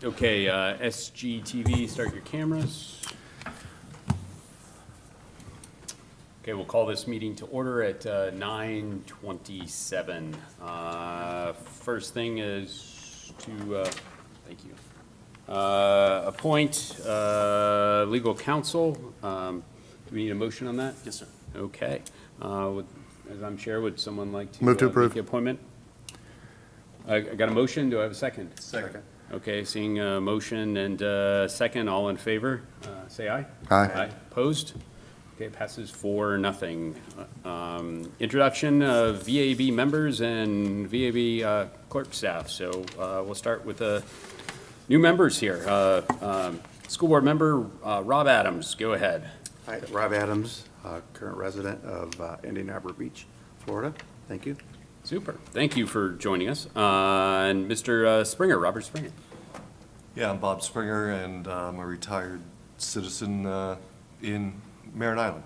Okay, SGTV, start your cameras. Okay, we'll call this meeting to order at 9:27. First thing is to, thank you, appoint legal counsel. Do we need a motion on that? Yes, sir. Okay. As I'm chair, would someone like to? Move to make approve. the appointment? I got a motion. Do I have a second? Second. Okay, seeing a motion and a second, all in favor, say aye. Aye. Opposed? Okay, passes 4-0. Introduction of VAB members and VAB clerk staff. So we'll start with the new members here. School board member Rob Adams, go ahead. Hi, Rob Adams, current resident of Indian Harbor Beach, Florida. Thank you. Super, thank you for joining us. And Mr. Springer, Robert Springer. Yeah, I'm Bob Springer, and I'm a retired citizen in Merritt Island.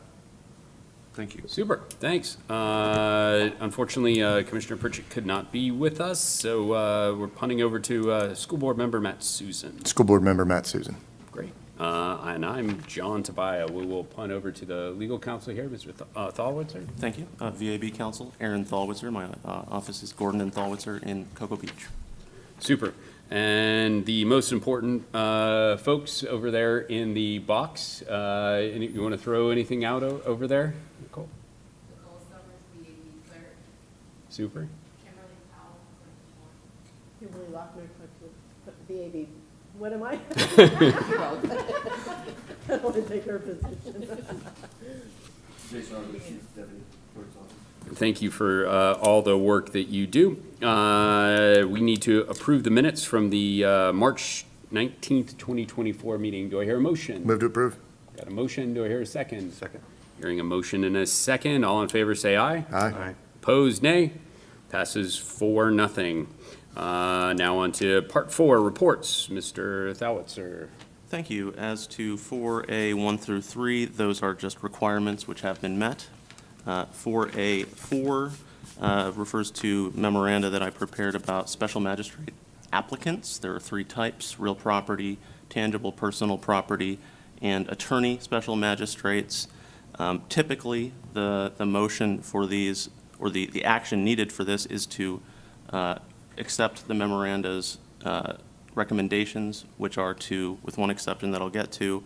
Thank you. Super, thanks. Unfortunately, Commissioner Pritchett could not be with us, so we're punting over to School Board Member Matt Susan. School Board Member Matt Susan. Great. And I'm John Tabaya. We will punt over to the legal counsel here, Mr. Thalwitzer. Thank you. VAB counsel, Aaron Thalwitzer. My office is Gordon and Thalwitzer in Cocoa Beach. Super. And the most important folks over there in the box, you want to throw anything out over there? Nicole? Nicole Summers, VAB clerk. Super. Kimberly Powell, Kimberly Lochner, VAB. What am I? I don't want to take her position. Thank you for all the work that you do. We need to approve the minutes from the March 19th, 2024 meeting. Do I hear a motion? Move to approve. Got a motion. Do I hear a second? Second. Hearing a motion and a second. All in favor, say aye. Aye. Opposed, nay. Passes 4-0. Now on to Part 4, reports. Mr. Thalwitzer. Thank you. As to 4A 1 through 3, those are just requirements which have been met. 4A 4 refers to memoranda that I prepared about special magistrate applicants. There are 3 types: real property, tangible personal property, and attorney special magistrates. Typically, the motion for these, or the action needed for this, is to accept the memoranda's recommendations, which are to, with one exception that I'll get to,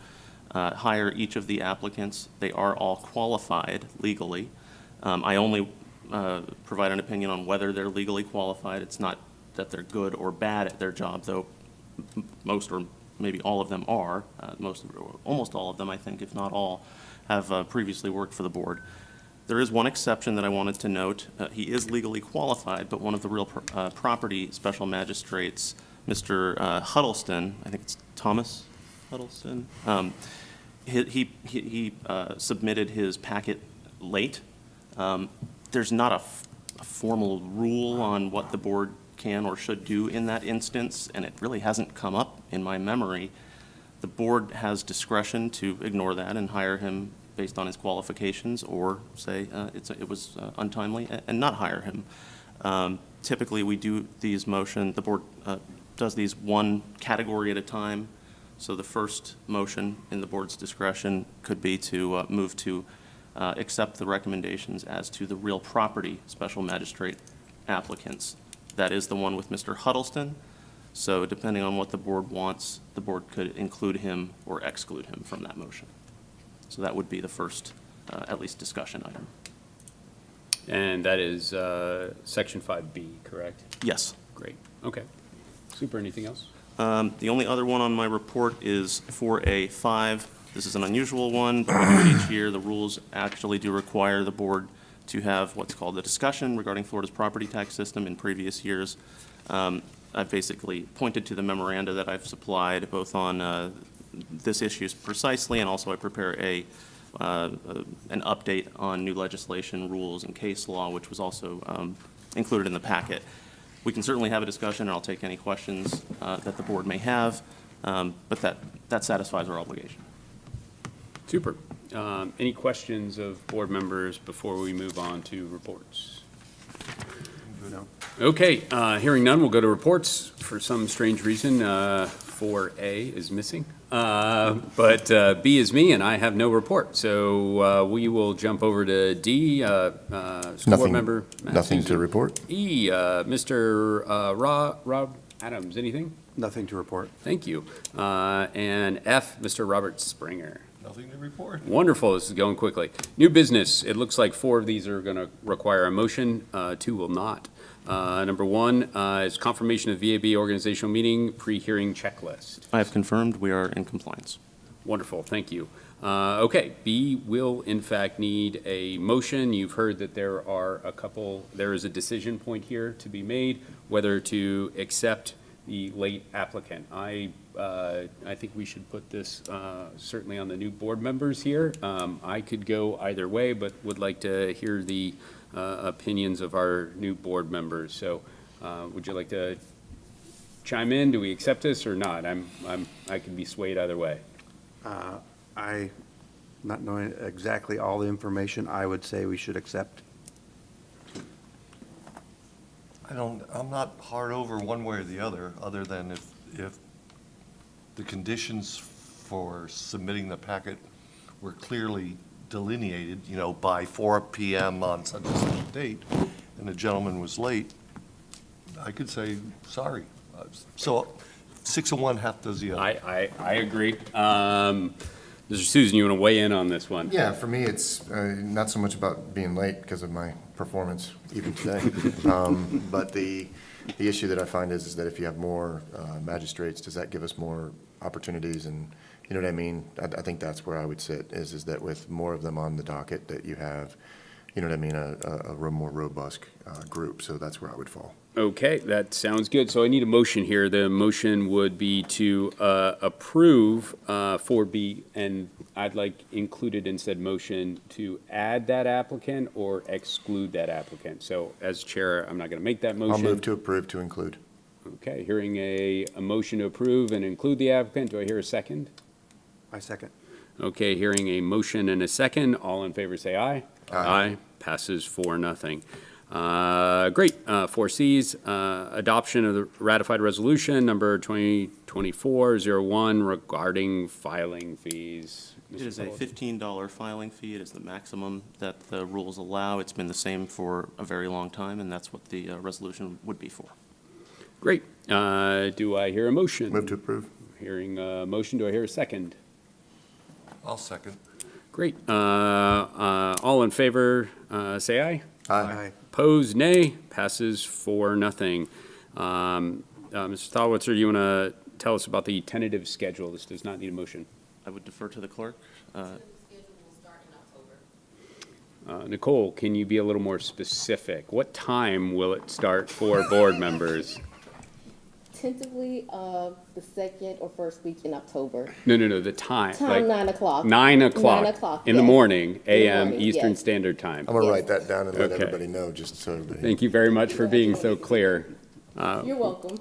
hire each of the applicants. They are all qualified legally. I only provide an opinion on whether they're legally qualified. It's not that they're good or bad at their job, though most or maybe all of them are. Almost all of them, I think, if not all, have previously worked for the board. There is one exception that I wanted to note. He is legally qualified, but one of the real property special magistrates, Mr. Huddleston, I think it's Thomas Huddleston, he submitted his packet late. There's not a formal rule on what the board can or should do in that instance, and it really hasn't come up in my memory. The board has discretion to ignore that and hire him based on his qualifications, or say it was untimely and not hire him. Typically, we do these the board does these one category at a time. So the first motion in the board's discretion could be to move to accept the recommendations as to the real property special magistrate applicants. That is the one with Mr. Huddleston. So depending on what the board wants, the board could include him or exclude him from that motion. So that would be the first, at least, discussion item. And that is Section 5B, correct? Yes. Great. Okay. Super. Anything else? The only other one on my report is 4A5. This is an unusual one, but each year the rules actually do require the board to have what's called a discussion regarding Florida's property tax system. In previous years, I've basically pointed to the memoranda that I've supplied both on this issue precisely, and also I prepare an update on new legislation, rules, and case law, which was also included in the packet. We can certainly have a discussion, and I'll take any questions that the board may have, but that satisfies our obligation. Super. Any questions of board members before we move on to reports? No. Okay, hearing none, we'll go to reports. For some strange reason, 4A is missing. But B is me, and I have no report. So we will jump over to D, School Board Nothing- Member Matt Nothing to Susan. report. E, Mr. Rob Adams, anything? Nothing to report. Thank you. And F, Mr. Robert Springer. Nothing to report. Wonderful, this is going quickly. New business, it looks like 4 of these are going to require a motion, 2 will not. Number 1 is confirmation of VAB organizational meeting pre-hearing checklist. I have confirmed we are in compliance. Wonderful, thank you. Okay, B will in fact need a motion. You've heard that there is a decision point here to be made, whether to accept the late applicant. I think we should put this certainly on the new board members here. I could go either way, but would like to hear the opinions of our new board members. So would you like to chime in? Do we accept this or not? I can be swayed either way. Not knowing exactly all the information, I would say we should accept. I'm not hard over one way or the other than if the conditions for submitting the packet were clearly delineated, by 4 PM on such and such a date, and the gentleman was late, I could say, sorry. So 6 of one, half does the other. I agree. Mr. Susan, you want to weigh in on this one? Yeah, for me, it's not so much about being late because of my performance even today. But the issue that I find is that if you have more magistrates, does that give us more opportunities? And you know what I mean? I think that's where I would sit, is that with more of them on the docket, that you have, you know what I mean, a more robust group. So that's where I would fall. Okay, that sounds good. So I need a motion here. The motion would be to approve 4B, and I'd like included in said motion to add that applicant or exclude that applicant. So as chair, I'm not going to make that motion. I'll move to approve to include. Okay, hearing a motion to approve and include the applicant. Do I hear a second? I second. Okay, hearing a motion and a second. All in favor, say aye. Aye. Passes 4-0. Great. 4Cs, adoption of the ratified resolution number 2024-01 regarding filing fees. It is a $15 filing fee. It is the maximum that the rules allow. It's been the same for a very long time, and that's what the resolution would be for. Great. Do I hear a motion? Move to approve. Hearing a motion, do I hear a second? I'll second. Great. All in favor, say aye. Aye. Opposed, nay. Passes 4-0. Mr. Thalwitzer, you want to tell us about the tentative schedule? This does not need a motion. I would defer to the clerk. The schedule will start in October. Nicole, can you be a little more specific? What time will it start for board members? Tentatively, the second or first week in October. No, the time. like 9 o'clock. 9 o'clock. 9 o'clock, In the yes. morning, In the AM, morning, Eastern yes. Standard Time. I'm going to Yes. write that down and let Okay. everybody know, just so everybody. Thank you very much for being so clear. You're welcome.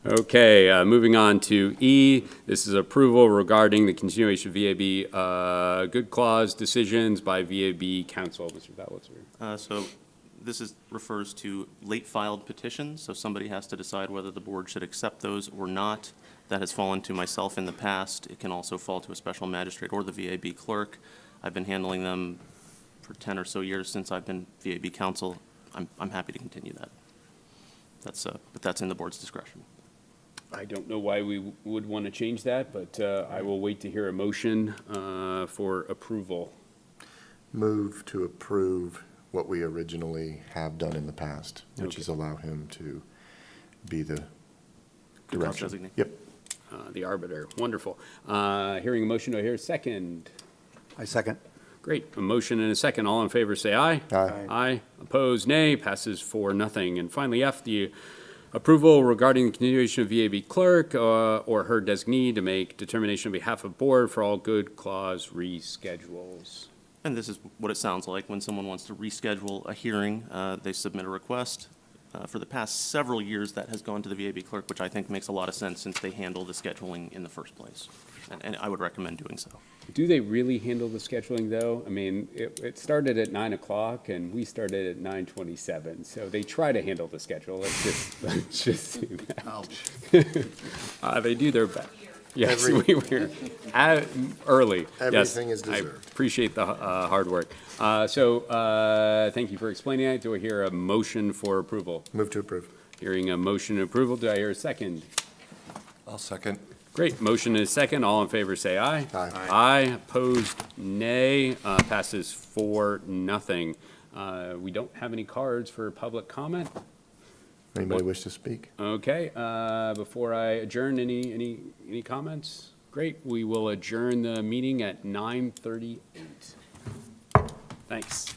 Okay, moving on to E. This is approval regarding the continuation of VAB good clause decisions by VAB council. Mr. Thalwitzer. So this refers to late filed petitions, so somebody has to decide whether the board should accept those or not. That has fallen to myself in the past. It can also fall to a special magistrate or the VAB clerk. I've been handling them for 10 or so years since I've been VAB counsel. I'm happy to continue that. But that's in the board's discretion. I don't know why we would want to change that, but I will wait to hear a motion for approval. Move to approve what we originally have done in the past, which Okay. is allow him to be the Good cause direction. designee. Yep. The arbiter, wonderful. Hearing a motion, do I hear a second? I second. Great, a motion and a second. All in favor, say aye. Aye. Aye. Opposed, nay. Passes 4-0. And finally, F, the approval regarding the continuation of VAB clerk or her designee to make determination on behalf of board for all good clause reschedules. And this is what it sounds like when someone wants to reschedule a hearing. They submit a request. for the past several years, that has gone to the VAB clerk, which I think makes a lot of sense since they handle the scheduling in the first place. And I would recommend doing so. Do they really handle the scheduling, though? I mean, it started at 9 o'clock, and we started at 9:27, so they try to handle the schedule. Let's just say that. Ouch. They do their best. Yes, Every- we were early. Yes, Everything is I deserved. appreciate the hard work. Thank you for explaining that. Do I hear a motion for approval? Move to approve. Hearing a motion to approval, do I hear a second? I'll second. Great, motion is second. All in favor, say aye. Aye. Aye, opposed, nay. Passes 4-0. We don't have any cards for public comment. Anybody wish to speak? Okay, before I adjourn, any comments? Great, we will adjourn the meeting at 9:38. Thanks.